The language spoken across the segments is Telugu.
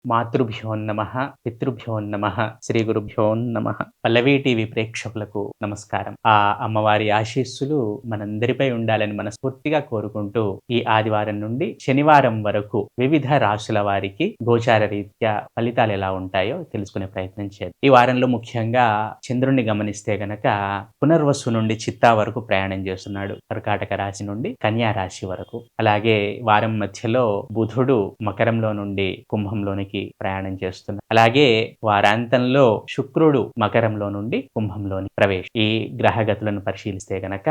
మాతృభ్యో నమః, పితృభ్యో నమః, శ్రీ గురుభ్యో నమః. పల్లవి టీవీ ప్రేక్షకులకు నమస్కారం. ఆ అమ్మవారి ఆశీస్సులు మనందరిపై ఉండాలని మనస్ఫూర్తిగా కోరుకుంటూ ఈ ఆదివారం నుండి శనివారం వరకు వివిధ రాశుల వారికి గోచార రీత్యా ఫలితాలు ఎలా ఉంటాయో తెలుసుకునే ప్రయత్నం చేద్దాం. ఈ వారంలో ముఖ్యంగా చంద్రుణ్ణి గమనిస్తే గనక పునర్వసు నుండి చిత్తా వరకు ప్రయాణం చేస్తున్నాడు. కర్కాటక రాశి నుండి కన్యా రాశి వరకు. అలాగే వారం మధ్యలో బుధుడు మకరంలో నుండి కుంభంలోనికి ప్రయాణం చేస్తున్నారు. అలాగే వారాంతంలో శుక్రుడు మకరంలో నుండి కుంభంలోని ప్రవేశం. ఈ గ్రహగతులను పరిశీలిస్తే గనక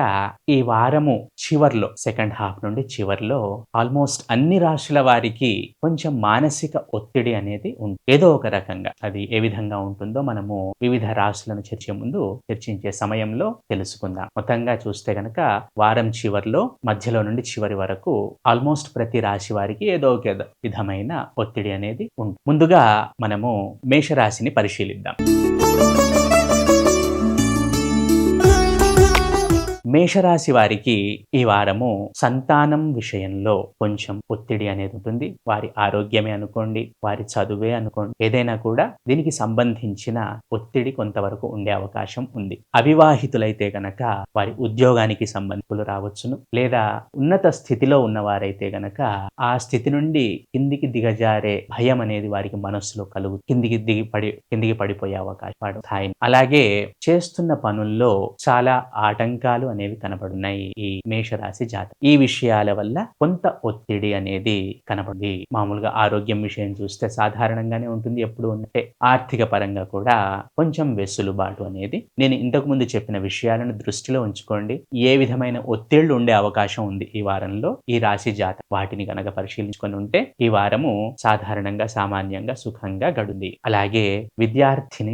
ఈ వారము చివర్లో సెకండ్ హాఫ్ నుండి చివర్లో ఆల్మోస్ట్ అన్ని రాశుల వారికి కొంచెం మానసిక ఒత్తిడి అనేది ఉంటుంది. ఏదో ఒక రకంగా అది ఏ విధంగా ఉంటుందో మనము వివిధ రాశులను చర్చించే సమయంలో తెలుసుకుందాం. మొత్తంగా చూస్తే గనక వారం చివర్లో మధ్యలో నుండి చివరి వరకు ఆల్మోస్ట్ ప్రతి రాశి వారికి ఏదో ఒక విధమైన ఒత్తిడి అనేది ఉంటుంది. ముందుగా మనము మేషరాశిని పరిశీలిద్దాం. మేషరాశి వారికి ఈ వారము సంతానం విషయంలో కొంచెం ఒత్తిడి అనేది ఉంటుంది. వారి ఆరోగ్యమే అనుకోండి, వారి చదువే అనుకోండి, ఏదైనా కూడా దీనికి సంబంధించిన ఒత్తిడి కొంతవరకు ఉండే అవకాశం ఉంది. అవివాహితులైతే గనక వారి ఉద్యోగానికి సంబంధితులు రావచ్చును, లేదా ఉన్నత స్థితిలో ఉన్నవారైతే గనక ఆ స్థితి నుండి కిందికి దిగజారే భయం అనేది వారికి మనస్సులో కిందికి పడిపోయే అవకాశం. అలాగే చేస్తున్న పనుల్లో చాలా ఆటంకాలు అనేవి కనబడున్నాయి ఈ మేషరాశి జాతకం. ఈ విషయాల వల్ల కొంత ఒత్తిడి అనేది కనబడింది. మామూలుగా ఆరోగ్యం విషయం చూస్తే సాధారణంగానే ఉంటుంది. ఎప్పుడు ఉంటే ఆర్థిక పరంగా కూడా కొంచెం వెసులుబాటు అనేది, నేను ఇంతకు ముందు చెప్పిన విషయాలను దృష్టిలో ఉంచుకోండి. ఏ విధమైన ఒత్తిళ్లు ఉండే అవకాశం ఉంది ఈ వారంలో ఈ రాశి జాతకం, వాటిని కనుక పరిశీలించుకొని ఉంటే ఈ వారము సాధారణంగా సామాన్యంగా సుఖంగా గడుంది. అలాగే విద్యార్థి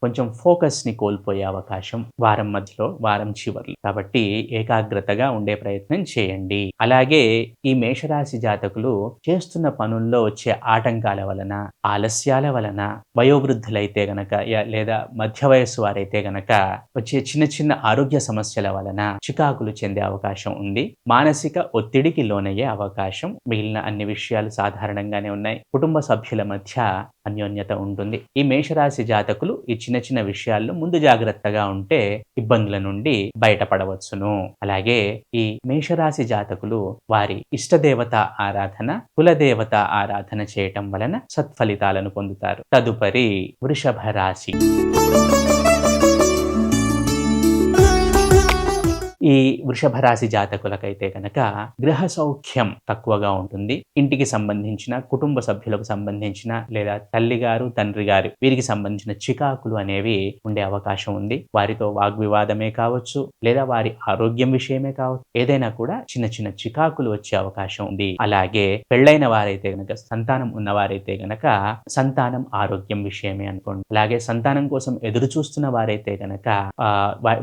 కొంచెం ఫోకస్ ని కోల్పోయే అవకాశం వారం మధ్యలో, వారం చివర్లో. కాబట్టి ఏకాగ్రతగా ఉండే ప్రయత్నం చేయండి. అలాగే ఈ మేషరాశి జాతకులు చేస్తున్న పనుల్లో వచ్చే ఆటంకాల వలన, ఆలస్యాల వలన, వయోవృద్ధులైతే గనక లేదా మధ్య వయస్సు వారైతే గనక వచ్చే చిన్న చిన్న ఆరోగ్య సమస్యల వలన చికాకులు చెందే అవకాశం ఉంది. మానసిక ఒత్తిడికి లోనయ్యే అవకాశం. మిగిలిన అన్ని విషయాలు సాధారణంగానే ఉన్నాయి. కుటుంబ సభ్యుల మధ్య అన్యోన్యత ఉంటుంది. ఈ మేషరాశి జాతకులు ఈ చిన్న చిన్న విషయాల్లో ముందు జాగ్రత్తగా ఉంటే ఇబ్బందుల నుండి బయటపడవచ్చును. అలాగే ఈ మేషరాశి జాతకులు వారి ఇష్టదేవత ఆరాధన, కులదేవత ఆరాధన చేయటం వలన సత్ఫలితాలను పొందుతారు. తదుపరి వృషభ రాశి. ఈ వృషభ రాశి జాతకులకైతే కనుక గృహ సౌఖ్యం తక్కువగా ఉంటుంది. ఇంటికి సంబంధించిన, కుటుంబ సభ్యులకు సంబంధించిన, లేదా తల్లి గారు, తండ్రి గారు వీరికి సంబంధించిన చికాకులు అనేవి ఉండే అవకాశం ఉంది. వారితో వాగ్వివాదమే కావచ్చు, లేదా వారి ఆరోగ్యం విషయమే కావచ్చు, ఏదైనా కూడా చిన్న చిన్న చికాకులు వచ్చే అవకాశం ఉంది. అలాగే పెళ్ళైన వారైతే గనక, సంతానం ఉన్నవారైతే గనక సంతానం ఆరోగ్యం విషయమే అనుకోండి. అలాగే సంతానం కోసం ఎదురు చూస్తున్న వారైతే గనక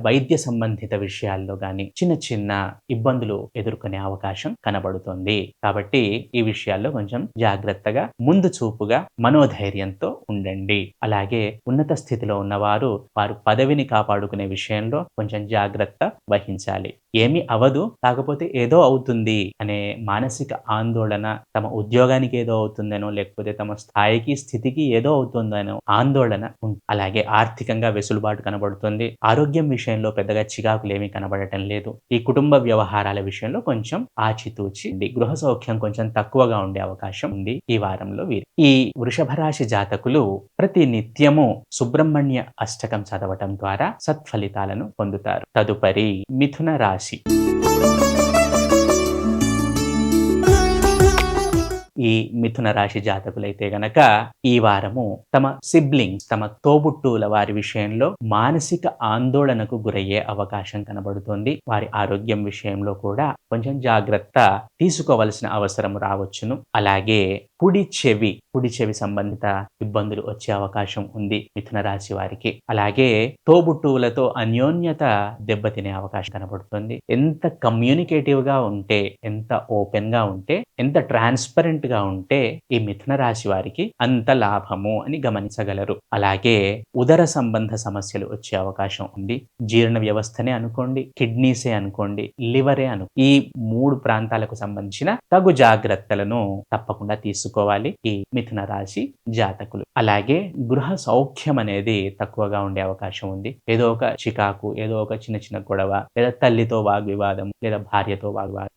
వైద్య సంబంధిత విషయాల్లో చిన్న చిన్న ఇబ్బందులు ఎదుర్కొనే అవకాశం కనబడుతుంది. కాబట్టి ఈ విషయాల్లో కొంచెం జాగ్రత్తగా, ముందు చూపుగా, మనోధైర్యంతో ఉండండి. అలాగే ఉన్నత స్థితిలో ఉన్నవారు వారు పదవిని కాపాడుకునే విషయంలో కొంచెం జాగ్రత్త వహించాలి. ఏమీ అవదు, కాకపోతే ఏదో అవుతుంది అనే మానసిక ఆందోళన, తమ ఉద్యోగానికి ఏదో అవుతుందనో, లేకపోతే తమ స్థాయికి, స్థితికి ఏదో అవుతుందనో ఆందోళన. అలాగే ఆర్థికంగా వెసులుబాటు కనబడుతుంది. ఆరోగ్యం విషయంలో పెద్దగా చికాకులు ఏమీ కనబడటం లేదు. ఈ కుటుంబ వ్యవహారాల విషయంలో కొంచెం ఆచితూచి, గృహ సౌఖ్యం కొంచెం తక్కువగా ఉండే అవకాశం ఉంది ఈ వారంలో వీరి. ఈ వృషభ రాశి జాతకులు ప్రతి నిత్యము సుబ్రహ్మణ్య అష్టకం చదవటం ద్వారా సత్ఫలితాలను పొందుతారు. తదుపరి మిథున రాశి. ఈ మిథున రాశి జాతకులైతే గనక ఈ వారము తమ సిబ్లింగ్స్, తమ తోబుట్టువుల వారి విషయంలో మానసిక ఆందోళనకు గురయ్యే అవకాశం కనబడుతుంది. వారి ఆరోగ్యం విషయంలో కూడా కొంచెం జాగ్రత్త తీసుకోవలసిన అవసరం రావచ్చును. అలాగే కుడి చెవి సంబంధిత ఇబ్బందులు వచ్చే అవకాశం ఉంది మిథున రాశి వారికి. అలాగే తోబుట్టువులతో అన్యోన్యత దెబ్బతినే అవకాశం కనబడుతుంది. ఎంత కమ్యూనికేటివ్ గా ఉంటే, ఎంత ఓపెన్ గా ఉంటే, ఎంత ట్రాన్స్పరెంట్ గా ఉంటే ఈ మిథున రాశి వారికి అంత లాభము అని గమనించగలరు. అలాగే ఉదర సంబంధ సమస్యలు వచ్చే అవకాశం ఉంది. జీర్ణ వ్యవస్థనే అనుకోండి, కిడ్నీసే అనుకోండి, లివరే ఈ 3 ప్రాంతాలకు సంబంధించిన తగు జాగ్రత్తలను తప్పకుండా తీసుకోవాలి. తెలుసుకోవాలి ఈ మిథున రాశి జాతకులు. అలాగే గృహ సౌఖ్యం అనేది తక్కువగా ఉండే అవకాశం ఉంది. ఏదో ఒక చికాకు, ఏదో ఒక చిన్న చిన్న గొడవ, లేదా తల్లితో వాగ్వివాదం, లేదా భార్యతో వాగ్వివాదం,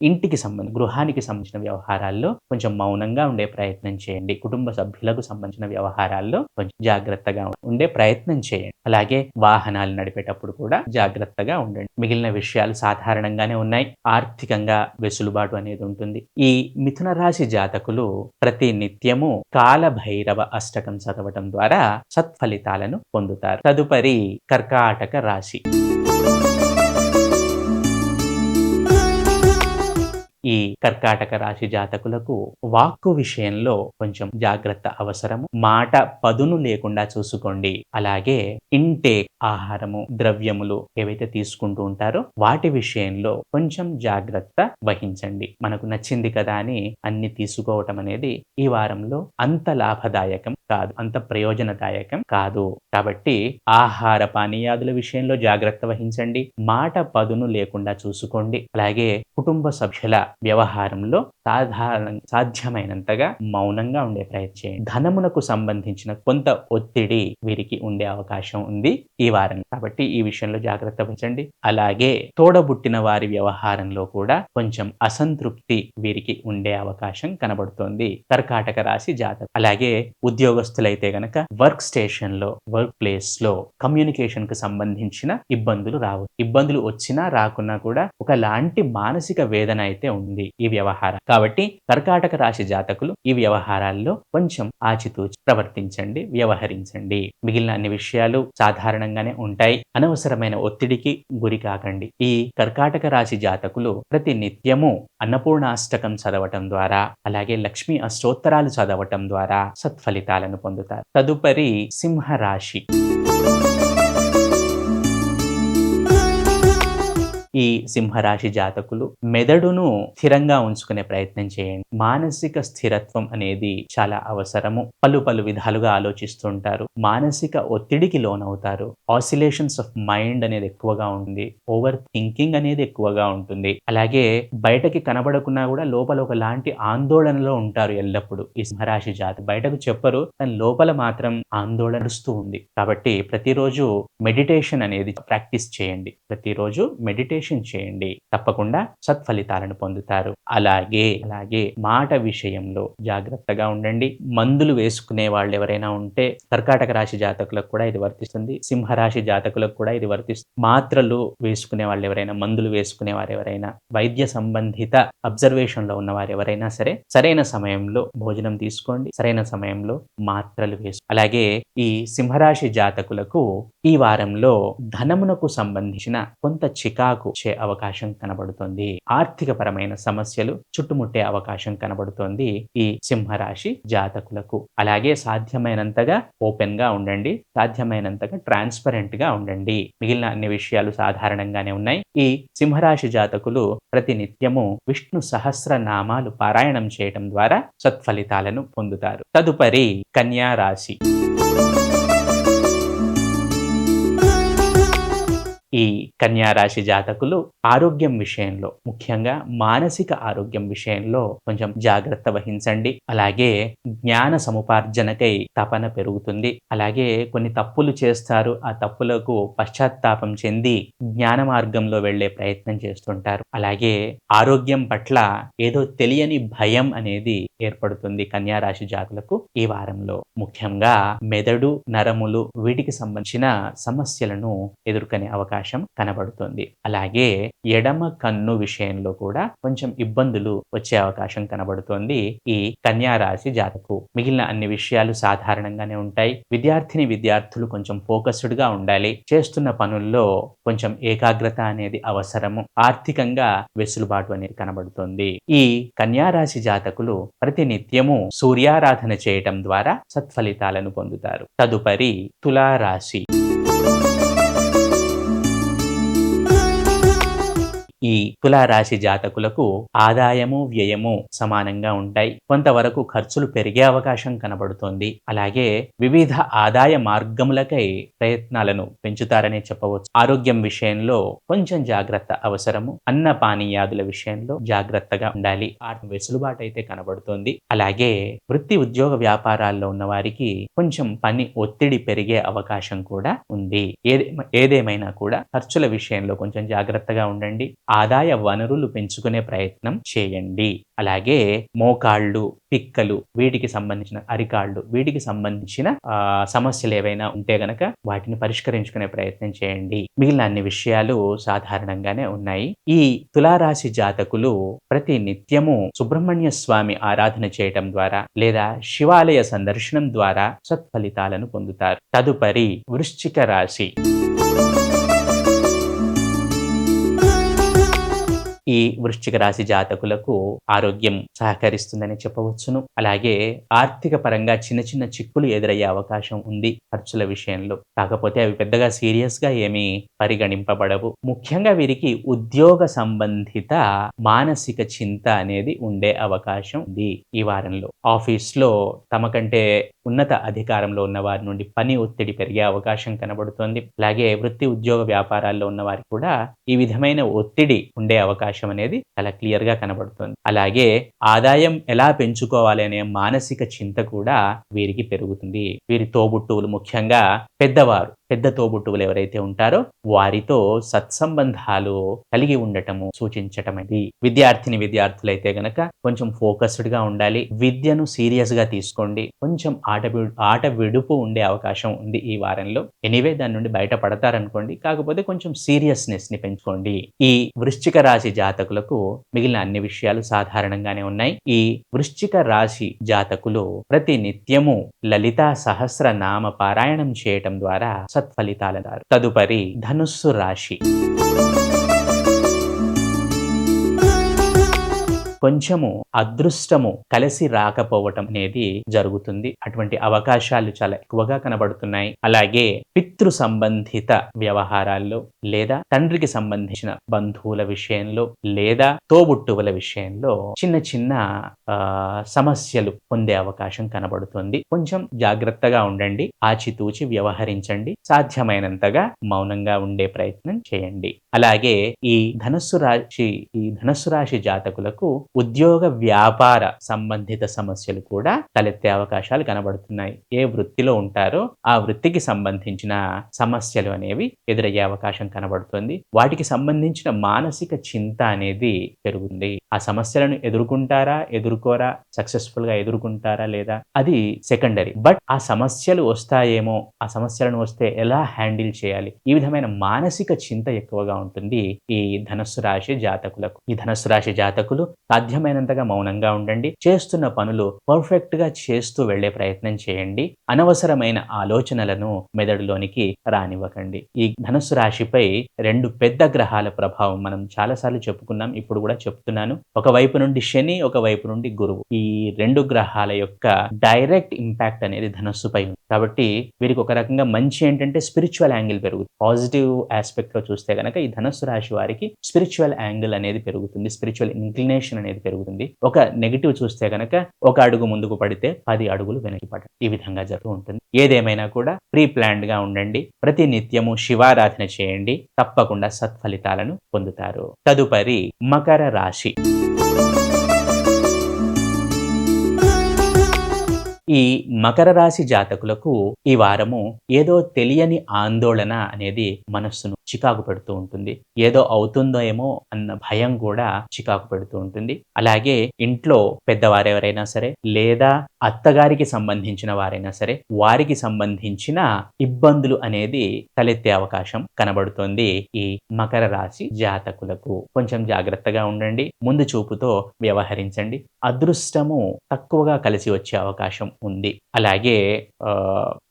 గృహానికి సంబంధించిన వ్యవహారాల్లో కొంచెం మౌనంగా ఉండే ప్రయత్నం చేయండి. కుటుంబ సభ్యులకు సంబంధించిన వ్యవహారాల్లో కొంచెం జాగ్రత్తగా ఉండే ప్రయత్నం చేయండి. అలాగే వాహనాలు నడిపేటప్పుడు కూడా జాగ్రత్తగా ఉండండి. మిగిలిన విషయాలు సాధారణంగానే ఉన్నాయి. ఆర్థికంగా వెసులుబాటు అనేది ఉంటుంది. ఈ మిథున రాశి జాతకులు ప్రతి నిత్యము కాలభైరవ అష్టకం చదవటం ద్వారా సత్ఫలితాలను పొందుతారు. తదుపరి కర్కాటక రాశి. ఈ కర్కాటక రాశి జాతకులకు వాక్కు విషయంలో కొంచెం జాగ్రత్త అవసరము. మాట పదును లేకుండా చూసుకోండి. అలాగే ఇంటేక్, ఆహారము, ద్రవ్యములు ఏవైతే తీసుకుంటూ ఉంటారో వాటి విషయంలో కొంచెం జాగ్రత్త వహించండి. మనకు నచ్చింది కదా అని అన్ని తీసుకోవటం అనేది ఈ వారంలో అంత లాభదాయకం కాదు, అంత ప్రయోజనదాయకం కాదు. కాబట్టి ఆహార పానీయాదుల విషయంలో జాగ్రత్త వహించండి. మాట పదును లేకుండా చూసుకోండి. అలాగే కుటుంబ సభ్యుల వ్యవహారంలో సాధ్యమైనంతగా మౌనంగా ఉండే ప్రయత్నం చేయండి. ధనమునకు సంబంధించిన కొంత ఒత్తిడి వీరికి ఉండే అవకాశం ఉంది ఈ వారం. కాబట్టి ఈ విషయంలో జాగ్రత్త వహించండి. అలాగే తోడబుట్టిన వారి వ్యవహారంలో కూడా కొంచెం అసంతృప్తి వీరికి ఉండే అవకాశం కనబడుతోంది కర్కాటక రాశి జాతకులు. అలాగే ఉద్యోగస్తులైతే గనక వర్క్ స్టేషన్ లో, వర్క్ ప్లేస్ లో కమ్యూనికేషన్ కు సంబంధించిన ఇబ్బందులు రావు. ఇబ్బందులు వచ్చినా రాకున్నా కూడా ఒకలాంటి మానసిక వేదన అయితే ఉంది ఈ వ్యవహారం. కాబట్టి కర్కాటక రాశి జాతకులు ఈ వ్యవహారాల్లో కొంచెం ఆచితూచి ప్రవర్తించండి, వ్యవహరించండి. మిగిలిన అన్ని విషయాలు సాధారణంగానే ఉంటాయి. అనవసరమైన ఒత్తిడికి గురి కాకండి. ఈ కర్కాటక రాశి జాతకులు ప్రతి నిత్యము అన్నపూర్ణాష్టకం చదవటం ద్వారా, అలాగే లక్ష్మీ అష్టోత్తరాలు చదవటం ద్వారా సత్ఫలితాలను పొందుతారు. తదుపరి సింహరాశి. ఈ సింహరాశి జాతకులు మెదడును స్థిరంగా ఉంచుకునే ప్రయత్నం చేయండి. మానసిక స్థిరత్వం అనేది చాలా అవసరము. పలు విధాలుగా ఆలోచిస్తుంటారు. మానసిక ఒత్తిడికి లోనవుతారు. ఆసిలేషన్స్ ఆఫ్ మైండ్ అనేది ఎక్కువగా ఉంటుంది. ఓవర్ థింకింగ్ అనేది ఎక్కువగా ఉంటుంది. అలాగే బయటకి కనబడకున్నా కూడా లోపల ఒకలాంటి ఆందోళనలో ఉంటారు ఎల్లప్పుడూ ఈ సింహరాశి జాతకులు. బయటకు చెప్పరు, కానీ లోపల మాత్రం ఆందోళన నడుస్తూ ఉంది. కాబట్టి ప్రతిరోజు మెడిటేషన్ అనేది ప్రాక్టీస్ చేయండి. ప్రతిరోజు మెడిటేషన్ చేయండి. తప్పకుండా సత్ఫలితాలను పొందుతారు. అలాగే మాట విషయంలో జాగ్రత్తగా ఉండండి. మందులు వేసుకునే వాళ్ళు ఎవరైనా ఉంటే కర్కాటక రాశి జాతకులకు కూడా ఇది వర్తిస్తుంది. సింహరాశి జాతకులకు కూడా ఇది వర్తిస్తుంది. మాత్రలు వేసుకునే వాళ్ళు ఎవరైనా, మందులు వేసుకునే వారు ఎవరైనా, వైద్య సంబంధిత అబ్జర్వేషన్ లో ఉన్న వారు ఎవరైనా సరే సరైన సమయంలో భోజనం తీసుకోండి. సరైన సమయంలో మాత్రలు అలాగే ఈ సింహరాశి జాతకులకు ఈ వారంలో ధనమునకు సంబంధించిన కొంత చికాకు వచ్చే అవకాశం కనబడుతుంది. ఆర్థిక పరమైన సమస్యలు చుట్టుముట్టే అవకాశం కనబడుతోంది ఈ సింహరాశి జాతకులకు. అలాగే సాధ్యమైనంతగా ఓపెన్ గా ఉండండి. సాధ్యమైనంతగా ట్రాన్స్పరెంట్ గా ఉండండి. మిగిలిన అన్ని విషయాలు సాధారణంగానే ఉన్నాయి. ఈ సింహరాశి జాతకులు ప్రతి నిత్యము విష్ణు సహస్రనామాలు పారాయణం చేయటం ద్వారా సత్ఫలితాలను పొందుతారు. తదుపరి కన్యా రాశి. ఈ కన్యా రాశి జాతకులు ఆరోగ్యం విషయంలో, ముఖ్యంగా మానసిక ఆరోగ్యం విషయంలో కొంచెం జాగ్రత్త వహించండి. అలాగే జ్ఞాన సముపార్జనకై తపన పెరుగుతుంది. అలాగే కొన్ని తప్పులు చేస్తారు. ఆ తప్పులకు పశ్చాత్తాపం చెంది జ్ఞాన మార్గంలో వెళ్లే ప్రయత్నం చేస్తుంటారు. అలాగే ఆరోగ్యం పట్ల ఏదో తెలియని భయం అనేది ఏర్పడుతుంది కన్యా రాశి జాతకులకు ఈ వారంలో. ముఖ్యంగా మెదడు, నరములు వీటికి సంబంధించిన సమస్యలను ఎదుర్కొనే అవకాశం కనబడుతుంది. అలాగే ఎడమ కన్ను విషయంలో కూడా కొంచెం ఇబ్బందులు వచ్చే అవకాశం కనబడుతోంది ఈ కన్యా రాశి జాతకు. మిగిలిన అన్ని విషయాలు సాధారణంగానే ఉంటాయి. విద్యార్థులు కొంచెం ఫోకస్డ్ గా ఉండాలి. చేస్తున్న పనుల్లో కొంచెం ఏకాగ్రత అనేది అవసరము. ఆర్థికంగా వెసులుబాటు అనేది కనబడుతుంది. ఈ కన్యా రాశి జాతకులు ప్రతి నిత్యము సూర్యారాధన చేయటం ద్వారా సత్ఫలితాలను పొందుతారు. తదుపరి తులారాశి. ఈ తులారాశి జాతకులకు ఆదాయము వ్యయము సమానంగా ఉంటాయి. కొంతవరకు ఖర్చులు పెరిగే అవకాశం కనబడుతోంది. అలాగే వివిధ ఆదాయ మార్గములకై ప్రయత్నాలను పెంచుతారనే చెప్పవచ్చు. ఆరోగ్యం విషయంలో కొంచెం జాగ్రత్త అవసరము. అన్న పానీయాదుల విషయంలో జాగ్రత్తగా ఉండాలి. వెసులుబాటు అయితే కనబడుతోంది. అలాగే వృత్తి ఉద్యోగ వ్యాపారాల్లో ఉన్న వారికి కొంచెం పని ఒత్తిడి పెరిగే అవకాశం కూడా ఉంది. ఏదేమైనా కూడా ఖర్చుల విషయంలో కొంచెం జాగ్రత్తగా ఉండండి. ఆదాయ వనరులు పెంచుకునే ప్రయత్నం చేయండి. అలాగే మోకాళ్ళు, పిక్కలు, వీటికి సంబంధించిన అరికాళ్ళు, వీటికి సంబంధించిన సమస్యలు ఏవైనా ఉంటే గనక వాటిని పరిష్కరించుకునే ప్రయత్నం చేయండి. మిగిలిన అన్ని విషయాలు సాధారణంగానే ఉన్నాయి. ఈ తులారాశి జాతకులు ప్రతి నిత్యము సుబ్రహ్మణ్య స్వామి ఆరాధన చేయటం ద్వారా లేదా శివాలయ సందర్శనం ద్వారా సత్ఫలితాలను పొందుతారు. తదుపరి వృశ్చిక రాశి. ఈ వృశ్చిక రాశి జాతకులకు ఆరోగ్యం సహకరిస్తుందని చెప్పవచ్చును. అలాగే ఆర్థిక పరంగా చిన్న చిన్న చిక్కులు ఎదురయ్యే అవకాశం ఉంది ఖర్చుల విషయంలో. కాకపోతే అవి పెద్దగా సీరియస్ గా ఏమీ పరిగణింపబడవు. ముఖ్యంగా వీరికి ఉద్యోగ సంబంధిత మానసిక చింత అనేది ఉండే అవకాశం ఉంది ఈ వారంలో. ఆఫీస్లో తమకంటే ఉన్నత అధికారంలో ఉన్న వారి నుండి పని ఒత్తిడి పెరిగే అవకాశం కనబడుతోంది. అలాగే వృత్తి ఉద్యోగ వ్యాపారాల్లో ఉన్న వారికి కూడా ఈ విధమైన ఒత్తిడి ఉండే అవకాశం అనేది చాలా క్లియర్ గా కనబడుతుంది. అలాగే ఆదాయం ఎలా పెంచుకోవాలి అనే మానసిక చింత కూడా వీరికి పెరుగుతుంది. వీరి తోబుట్టువులు, ముఖ్యంగా పెద్దవారు, పెద్ద తోబుట్టువులు ఎవరైతే ఉంటారో వారితో సత్సంబంధాలు కలిగి ఉండటము సూచించటమది. విద్యార్థులైతే గనక కొంచెం ఫోకస్డ్ గా ఉండాలి. విద్యను సీరియస్ గా తీసుకోండి. కొంచెం ఆట విడుపు ఉండే అవకాశం ఉంది ఈ వారంలో. ఎనీవే దాని నుండి బయటపడతారనుకోండి. కాకపోతే కొంచెం సీరియస్నెస్ ని పెంచుకోండి. ఈ వృశ్చిక రాశి జాతకులకు మిగిలిన అన్ని విషయాలు సాధారణంగానే ఉన్నాయి. ఈ వృశ్చిక రాశి జాతకులు ప్రతి నిత్యము లలితా సహస్రనామ పారాయణం చేయటం ద్వారా సత్ఫలితాలన్నారు. తదుపరి ధనుస్సు రాశి. కొంచెము అదృష్టము కలిసి రాకపోవటం అనేది జరుగుతుంది. అటువంటి అవకాశాలు చాలా ఎక్కువగా కనబడుతున్నాయి. అలాగే పితృ సంబంధిత వ్యవహారాల్లో లేదా తండ్రికి సంబంధించిన బంధువుల విషయంలో లేదా తోబుట్టువుల విషయంలో చిన్న చిన్న సమస్యలు పొందే అవకాశం కనబడుతుంది. కొంచెం జాగ్రత్తగా ఉండండి. ఆచితూచి వ్యవహరించండి. సాధ్యమైనంతగా మౌనంగా ఉండే ప్రయత్నం చేయండి. అలాగే ఈ ధనుస్సు రాశి జాతకులకు ఉద్యోగ వ్యాపార సంబంధిత సమస్యలు కూడా తలెత్తే అవకాశాలు కనబడుతున్నాయి. ఏ వృత్తిలో ఉంటారో ఆ వృత్తికి సంబంధించిన సమస్యలు అనేవి ఎదురయ్యే అవకాశం కనబడుతుంది. వాటికి సంబంధించిన మానసిక చింత అనేది పెరుగుతుంది. ఆ సమస్యలను ఎదుర్కోరా, సక్సెస్ఫుల్ గా ఎదుర్కొంటారా లేదా అది సెకండరీ. బట్ ఆ సమస్యలు వస్తాయేమో, ఆ సమస్యలను వస్తే ఎలా హ్యాండిల్ చేయాలి, ఈ విధమైన మానసిక చింత ఎక్కువగా ఉంటుంది ఈ ధనుస్సు రాశి జాతకులకు. ఈ ధనుస్సు రాశి జాతకులు సాధ్యమైనంతగా మౌనంగా ఉండండి. చేస్తున్న పనులు పర్ఫెక్ట్ గా చేస్తూ వెళ్లే ప్రయత్నం చేయండి. అనవసరమైన ఆలోచనలను మెదడులోనికి రానివ్వకండి. ఈ ధనుస్సు రాశిపై రెండు పెద్ద గ్రహాల ప్రభావం మనం చాలాసార్లు చెప్పుకున్నాం. ఇప్పుడు కూడా చెప్తున్నాను. ఒకవైపు నుండి శని, ఒకవైపు నుండి గురువు. ఈ రెండు గ్రహాల యొక్క డైరెక్ట్ ఇంపాక్ట్ అనేది ధనుస్సుపై ఉంది. కాబట్టి వీరికి ఒక రకంగా మంచి ఏంటంటే స్పిరిచువల్ యాంగిల్ పెరుగుతుంది. పాజిటివ్ ఆస్పెక్ట్ లో చూస్తే గనక ఈ ధనుస్సు రాశి వారికి స్పిరిచువల్ యాంగిల్ అనేది పెరుగుతుంది. స్పిరిచువల్ ఇంక్లినేషన్ అనేది పెరుగుతుంది. ఒక నెగిటివ్ చూస్తే గనక ఒక అడుగు ముందుకు పడితే 10 అడుగులు వెనక్కి పడటం, ఈ విధంగా జరుగుతూ ఉంటుంది. ఏదేమైనా కూడా ప్రీ ప్లాన్డ్ గా ఉండండి. ప్రతి నిత్యము శివారాధన చేయండి. తప్పకుండా సత్ఫలితాలను పొందుతారు. తదుపరి మకర రాశి. ఈ మకర రాశి జాతకులకు ఈ వారము ఏదో తెలియని ఆందోళన అనేది మనస్సును చికాకు పెడుతూ ఉంటుంది. ఏదో అవుతుందో ఏమో అన్న భయం కూడా చికాకు పెడుతూ ఉంటుంది. అలాగే ఇంట్లో పెద్దవారు ఎవరైనా సరే లేదా అత్తగారికి సంబంధించిన వారైనా సరే వారికి సంబంధించిన ఇబ్బందులు అనేది తలెత్తే అవకాశం కనబడుతోంది ఈ మకర రాశి జాతకులకు. కొంచెం జాగ్రత్తగా ఉండండి. ముందు చూపుతో వ్యవహరించండి. అదృష్టము తక్కువగా కలిసి వచ్చే అవకాశం ఉంది. అలాగే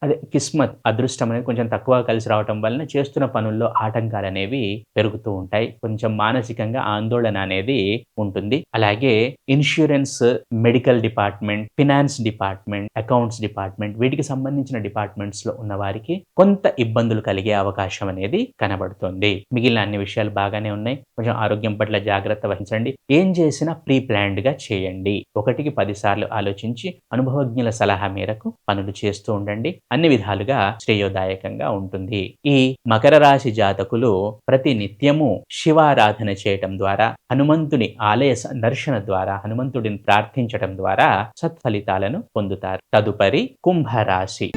అదే కిస్మత్ అదృష్టం అనేది కొంచెం తక్కువ కలిసి రావటం వలన చేస్తున్న పనుల్లో ఆటంకాలనేవి పెరుగుతూ ఉంటాయి. కొంచెం మానసికంగా ఆందోళన అనేది ఉంటుంది. అలాగే insurance, medical department, finance department, accounts department వీటికి సంబంధించిన డిపార్ట్మెంట్స్‌లో ఉన్న వారికి కొంత ఇబ్బందులు కలిగే అవకాశం అనేది కనబడుతుంది. మిగిలిన అన్ని విషయాలు బాగానే ఉన్నాయి. కొంచెం ఆరోగ్యం పట్ల జాగ్రత్త వహించండి. ఏం చేసినా ప్రీ ప్లాన్డ్‌గా చేయండి. 1కి 10 సార్లు ఆలోచించి అనుభవజ్ఞుల సలహా మేరకు పనులు చేస్తూ ఉండండి. అన్ని విధాలుగా శ్రేయోదాయకంగా ఉంటుంది. ఈ మకర రాశి జాతకులు ప్రతి నిత్యము శివారాధన చేయటం ద్వారా, హనుమంతుని ఆలయ సందర్శన ద్వారా, హనుమంతుడిని ప్రార్థించటం ద్వారా సత్ఫలితాలను పొందుతారు. తదుపరి కుంభరాశి.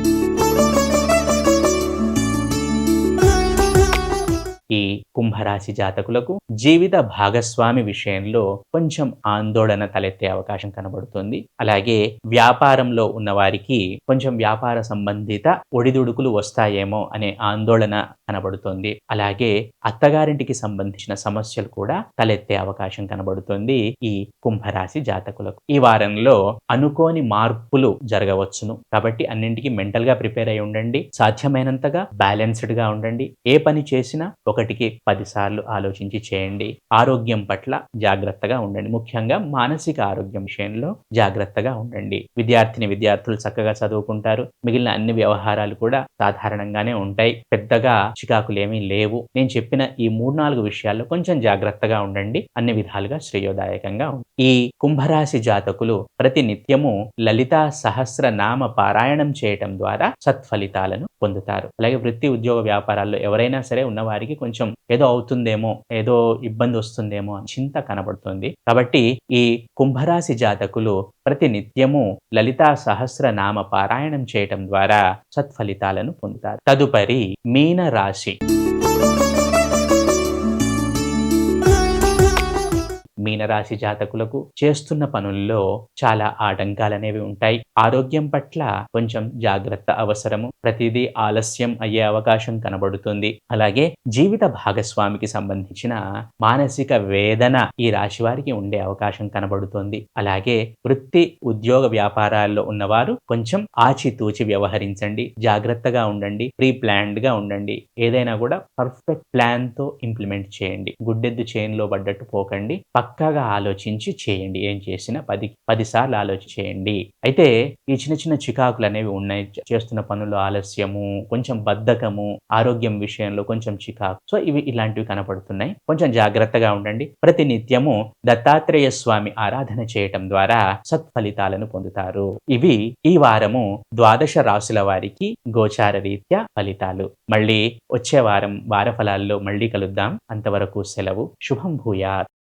ఈ కుంభరాశి జాతకులకు జీవిత భాగస్వామి విషయంలో కొంచెం ఆందోళన తలెత్తే అవకాశం కనబడుతుంది. అలాగే వ్యాపారంలో ఉన్న వారికి కొంచెం వ్యాపార సంబంధిత ఒడిదుడుకులు వస్తాయేమో అనే ఆందోళన కనబడుతుంది. అలాగే అత్తగారింటికి సంబంధించిన సమస్యలు కూడా తలెత్తే అవకాశం కనబడుతుంది ఈ కుంభరాశి జాతకులకు. ఈ వారంలో అనుకోని మార్పులు జరగవచ్చును. కాబట్టి అన్నింటికి మెంటల్ గా ప్రిపేర్ అయి ఉండండి. సాధ్యమైనంతగా బ్యాలెన్స్డ్ గా ఉండండి. ఏ పని చేసినా 1కి 10 సార్లు ఆలోచించి చేయండి. ఆరోగ్యం పట్ల జాగ్రత్తగా ఉండండి. ముఖ్యంగా మానసిక ఆరోగ్యం విషయంలో జాగ్రత్తగా ఉండండి. విద్యార్థులు చక్కగా చదువుకుంటారు. మిగిలిన అన్ని వ్యవహారాలు కూడా సాధారణంగానే ఉంటాయి. పెద్దగా చికాకులేమీ లేవు. నేను చెప్పిన ఈ 3-4 విషయాల్లో కొంచెం జాగ్రత్తగా ఉండండి. అన్ని విధాలుగా శ్రేయోదాయకంగా ఉంటుంది. ఈ కుంభరాశి జాతకులు ప్రతి నిత్యము లలితా సహస్రనామ పారాయణం చేయటం ద్వారా సత్ఫలితాలను పొందుతారు. అలాగే వృత్తి, ఉద్యోగ వ్యాపారాల్లో ఎవరైనా సరే ఉన్నవారికి కొంచెం ఏదో అవుతుందేమో, ఏదో ఇబ్బంది వస్తుందేమో అని చింత కనబడుతుంది. కాబట్టి ఈ కుంభరాశి జాతకులు ప్రతి నిత్యము లలితా సహస్రనామ పారాయణం చేయటం ద్వారా సత్ఫలితాలను పొందుతారు. తదుపరి మీన రాశి. మీనరాశి జాతకులకు చేస్తున్న పనుల్లో చాలా ఆటంకాలనేవి ఉంటాయి. ఆరోగ్యం పట్ల కొంచెం జాగ్రత్త అవసరము. ప్రతిదీ ఆలస్యం అయ్యే అవకాశం కనబడుతుంది. అలాగే జీవిత భాగస్వామికి సంబంధించిన మానసిక వేదన ఈ రాశి వారికి ఉండే అవకాశం కనబడుతుంది. అలాగే వృత్తి, ఉద్యోగ వ్యాపారాల్లో ఉన్నవారు కొంచెం ఆచితూచి వ్యవహరించండి. జాగ్రత్తగా ఉండండి. ప్రీ ప్లాన్డ్ గా ఉండండి. ఏదైనా కూడా పర్ఫెక్ట్ ప్లాన్ తో ఇంప్లిమెంట్ చేయండి. గుడ్డెద్దు చేనులో పడ్డట్టు పోకండి. పక్కాగా ఆలోచించి చేయండి. ఏం చేసినా 10 సార్లు ఆలోచించి చేయండి. అయితే ఈ చిన్న చిన్న చికాకులు అనేవి ఉన్నాయి. చేస్తున్న పనులు ఆలస్యము, కొంచెం బద్ధకము, ఆరోగ్యం విషయంలో కొంచెం చికాకు. సో ఇలాంటివి కనపడుతున్నాయి. కొంచెం జాగ్రత్తగా ఉండండి. ప్రతి నిత్యము దత్తాత్రేయ స్వామి ఆరాధన చేయటం ద్వారా సత్ఫలితాలను పొందుతారు. ఇవి ఈ వారము 12 రాశుల వారికి గోచార రీత్యా ఫలితాలు. మళ్ళీ వచ్చే వారం వార ఫలాల్లో మళ్ళీ కలుద్దాం. అంతవరకు సెలవు. శుభం భూయాత్.